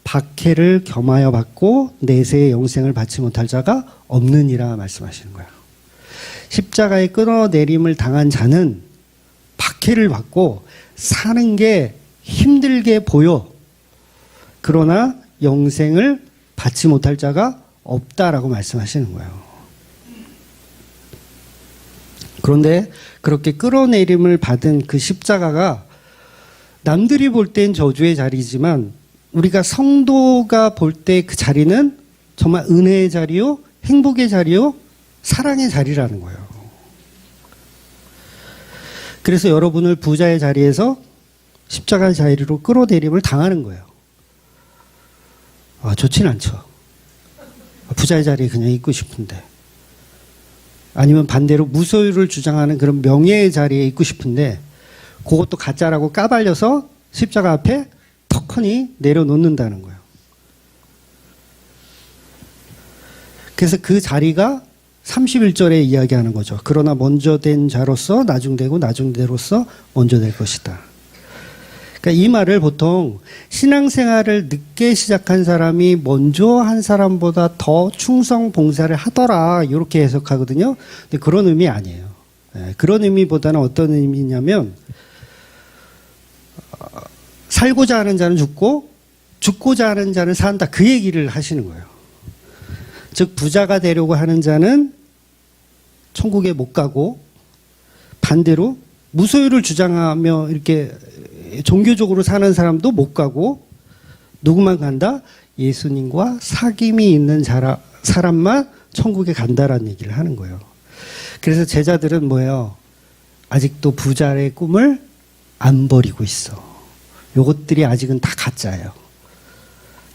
박해를 겸하여 받고 내세의 영생을 받지 못할 자가 없느니라 말씀하시는 거예요. 십자가에 끌어내림을 당한 자는 박해를 받고 사는 게 힘들게 보여. 그러나 영생을 받지 못할 자가 없다라고 말씀하시는 거예요. 그런데 그렇게 끌어내림을 받은 그 십자가가 남들이 볼 땐 저주의 자리지만 우리가 성도가 볼 때 그 자리는 정말 은혜의 자리요, 행복의 자리요, 사랑의 자리라는 거예요. 그래서 여러분을 부자의 자리에서 십자가의 자리로 끌어내림을 당하는 거예요. 좋진 않죠. 부자의 자리에 그냥 있고 싶은데. 아니면 반대로 무소유를 주장하는 그런 명예의 자리에 있고 싶은데 그것도 가짜라고 까발려서 십자가 앞에 턱하니 내려놓는다는 거예요. 그래서 그 자리가 31절에 이야기하는 거죠. 그러나 먼저 된 자로서 나중되고 나중대로서 먼저 될 것이다. 그러니까 이 말을 보통 신앙생활을 늦게 시작한 사람이 먼저 한 사람보다 더 충성 봉사를 하더라 이렇게 해석하거든요. 근데 그런 의미 아니에요. 그런 의미보다는 어떤 의미냐면 살고자 하는 자는 죽고 죽고자 하는 자는 산다 그 얘기를 하시는 거예요. 즉 부자가 되려고 하는 자는 천국에 못 가고 반대로 무소유를 주장하며 이렇게 종교적으로 사는 사람도 못 가고 누구만 간다? 예수님과 사귐이 있는 사람만 천국에 간다라는 얘기를 하는 거예요. 그래서 제자들은 뭐예요? 아직도 부자의 꿈을 안 버리고 있어. 요것들이 아직은 다 가짜예요.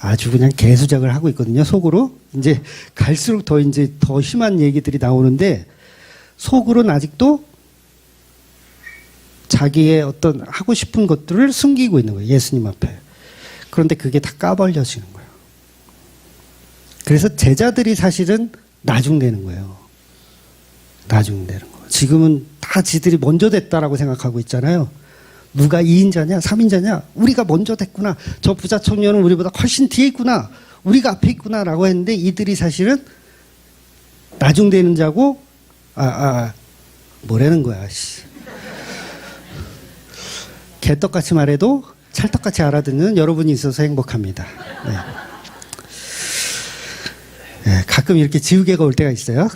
아주 그냥 개수작을 하고 있거든요. 속으로. 이제 갈수록 더 심한 얘기들이 나오는데 속으로는 아직도 자기의 어떤 하고 싶은 것들을 숨기고 있는 거예요. 예수님 앞에. 그런데 그게 다 까발려지는 거예요. 그래서 제자들이 사실은 나중되는 거예요. 나중되는 거예요. 지금은 다 지들이 먼저 됐다라고 생각하고 있잖아요. 누가 2인자냐 3인자냐 우리가 먼저 됐구나. 저 부자 청년은 우리보다 훨씬 뒤에 있구나. 우리가 앞에 있구나 라고 했는데 이들이 사실은 나중되는 자고 뭐라는 거야. 개떡같이 말해도 찰떡같이 알아듣는 여러분이 있어서 행복합니다. 네. 네, 가끔 이렇게 지우개가 올 때가 있어요.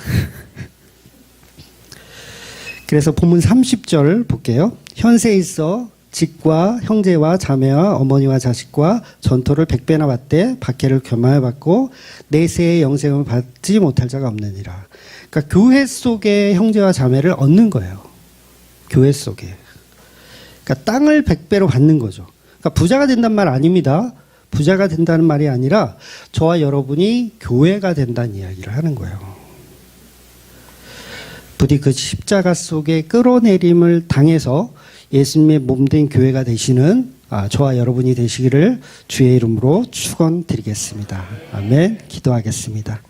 그래서 본문 30절 볼게요. 현세에 있어 직과 형제와 자매와 어머니와 자식과 전토를 100배나 받되 박해를 교만에 받고 내세의 영생을 받지 못할 자가 없느니라. 그러니까 교회 속에 형제와 자매를 얻는 거예요. 교회 속에. 그러니까 땅을 100배로 받는 거죠. 그러니까 부자가 된다는 말 아닙니다. 부자가 된다는 말이 아니라 저와 여러분이 교회가 된다는 이야기를 하는 거예요. 부디 그 십자가 속에 끌어내림을 당해서 예수님의 몸된 교회가 되시는 저와 여러분이 되시기를 주의 이름으로 축원드리겠습니다. 아멘. 기도하겠습니다.